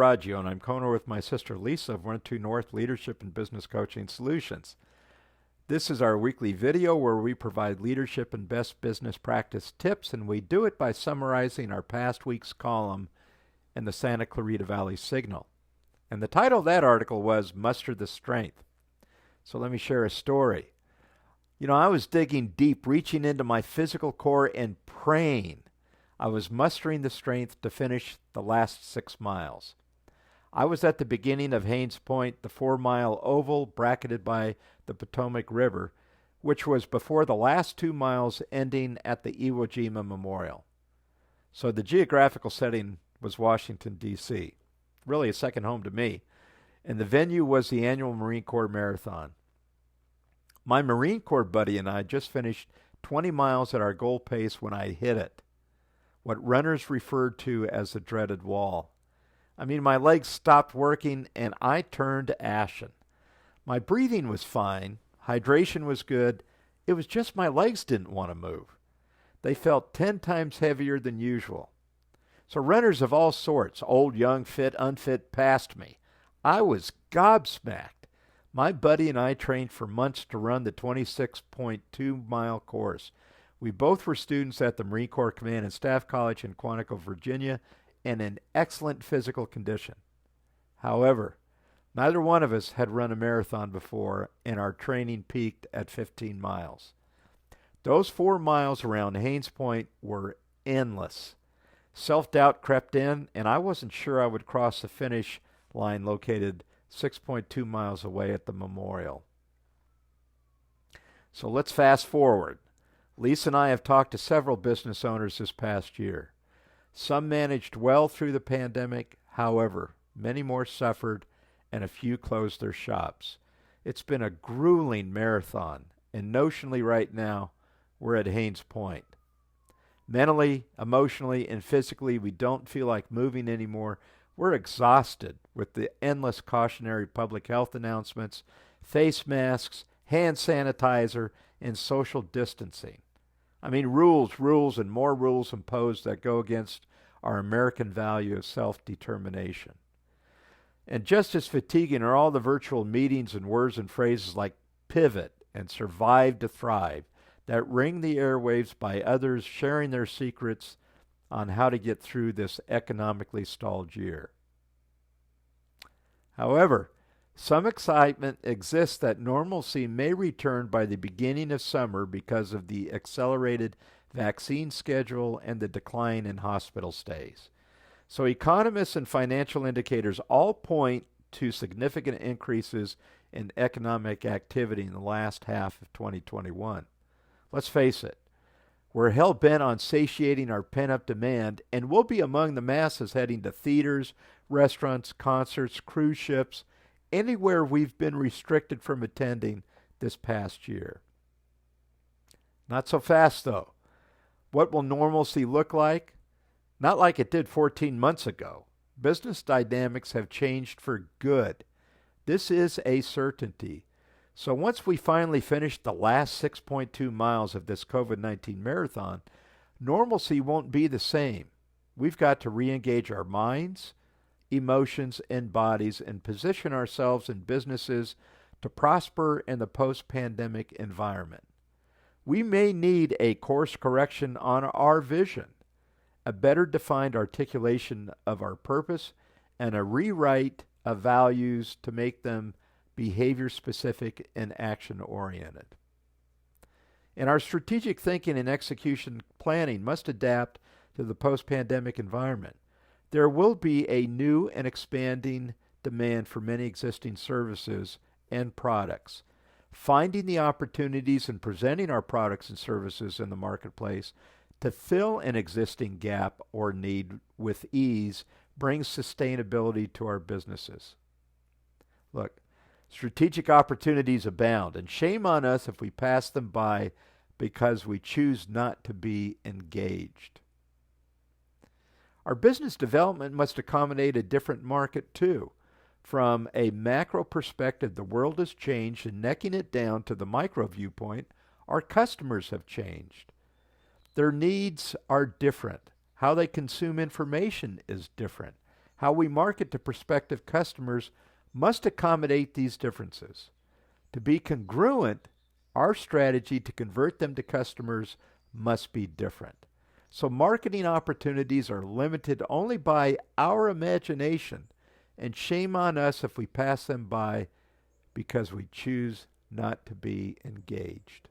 Raggio, and I'm co-owner with my sister Lisa of 1-2 North Leadership and Business Coaching Solutions. This is our weekly video where we provide leadership and best business practice tips, and we do it by summarizing our past week's column in the Santa Clarita Valley Signal. And the title of that article was Muster the Strength. So let me share a story. I was digging deep, reaching into my physical core and praying. I was mustering the strength to finish the last 6 miles. I was at the beginning of Haines Point, the 4-mile oval bracketed by the Potomac River, which was before the last 2 miles ending at the Iwo Jima Memorial. So the geographical setting was Washington, D.C., really a second home to me, and the venue was the annual Marine Corps Marathon. My Marine Corps buddy and I just finished 20 miles at our goal pace when I hit it, what runners referred to as the dreaded wall. My legs stopped working and I turned ashen. My breathing was fine, hydration was good, it was just my legs didn't want to move. They felt 10 times heavier than usual. So runners of all sorts, old, young, fit, unfit, passed me. I was gobsmacked. My buddy and I trained for months to run the 26.2-mile course. We both were students at the Marine Corps Command and Staff College in Quantico, Virginia, and in excellent physical condition. However, neither one of us had run a marathon before, and our training peaked at 15 miles. Those 4 miles around Haines Point were endless. Self-doubt crept in, and I wasn't sure I would cross the finish line located 6.2 miles away at the memorial. So let's fast forward. Lisa and I have talked to several business owners this past year. Some managed well through the pandemic. However, many more suffered and a few closed their shops. It's been a grueling marathon, and notionally right now, we're at Haines Point. Mentally, emotionally, and physically, we don't feel like moving anymore. We're exhausted with the endless cautionary public health announcements, face masks, hand sanitizer, and social distancing. Rules, and more rules imposed that go against our American value of self-determination. And just as fatiguing are all the virtual meetings and words and phrases like pivot and survive to thrive that ring the airwaves by others sharing their secrets on how to get through this economically stalled year. However, some excitement exists that normalcy may return by the beginning of summer because of the accelerated vaccine schedule and the decline in hospital stays. So economists and financial indicators all point to significant increases in economic activity in the last half of 2021. Let's face it, we're hell-bent on satiating our pent-up demand, and we'll be among the masses heading to theaters, restaurants, concerts, cruise ships, anywhere we've been restricted from attending this past year. Not so fast, though. What will normalcy look like? Not like it did 14 months ago. Business dynamics have changed for good. This is a certainty. So once we finally finish the last 6.2 miles of this COVID-19 marathon, normalcy won't be the same. We've got to re-engage our minds, emotions, and bodies and position ourselves in businesses to prosper in the post-pandemic environment. We may need a course correction on our vision, a better defined articulation of our purpose, and a rewrite of values to make them behavior-specific and action-oriented. And our strategic thinking and execution planning must adapt to the post-pandemic environment. There will be a new and expanding demand for many existing services and products. Finding the opportunities and presenting our products and services in the marketplace to fill an existing gap or need with ease brings sustainability to our businesses. Look, strategic opportunities abound, and shame on us if we pass them by because we choose not to be engaged. Our business development must accommodate a different market too. From a macro perspective, the world has changed, and necking it down to the micro viewpoint, our customers have changed. Their needs are different. How they consume information is different. How we market to prospective customers must accommodate these differences. To be congruent, our strategy to convert them to customers must be different. So marketing opportunities are limited only by our imagination, and shame on us if we pass them by because we choose not to be engaged.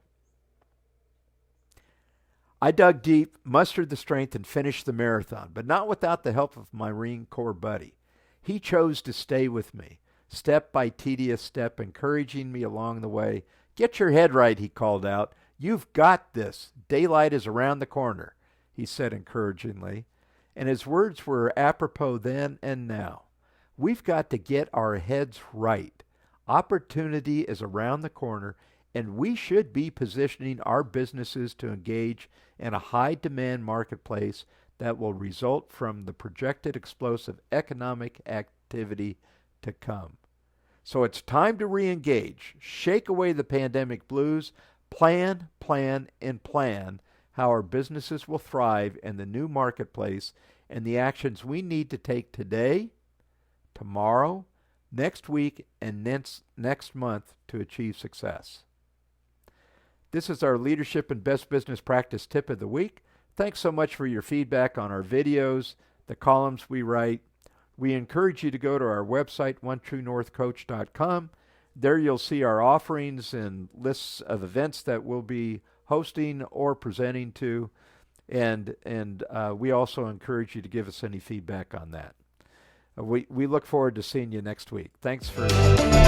I dug deep, mustered the strength, and finished the marathon, but not without the help of my Marine Corps buddy. He chose to stay with me, step by tedious step, encouraging me along the way. "Get your head right," he called out. "You've got this. Daylight is around the corner," he said encouragingly. And his words were apropos then and now. We've got to get our heads right. Opportunity is around the corner, and we should be positioning our businesses to engage in a high-demand marketplace that will result from the projected explosive economic activity to come. So it's time to re-engage, shake away the pandemic blues, plan, and plan how our businesses will thrive in the new marketplace and the actions we need to take today, tomorrow, next week, and next month to achieve success. This is our Leadership and Best Business Practice Tip of the Week. Thanks so much for your feedback on our videos, the columns we write. We encourage you to go to our website, OneTrueNorthCoach.com. There you'll see our offerings and lists of events that we'll be hosting or presenting to. And we also encourage you to give us any feedback on that. We look forward to seeing you next week. Thanks for listening.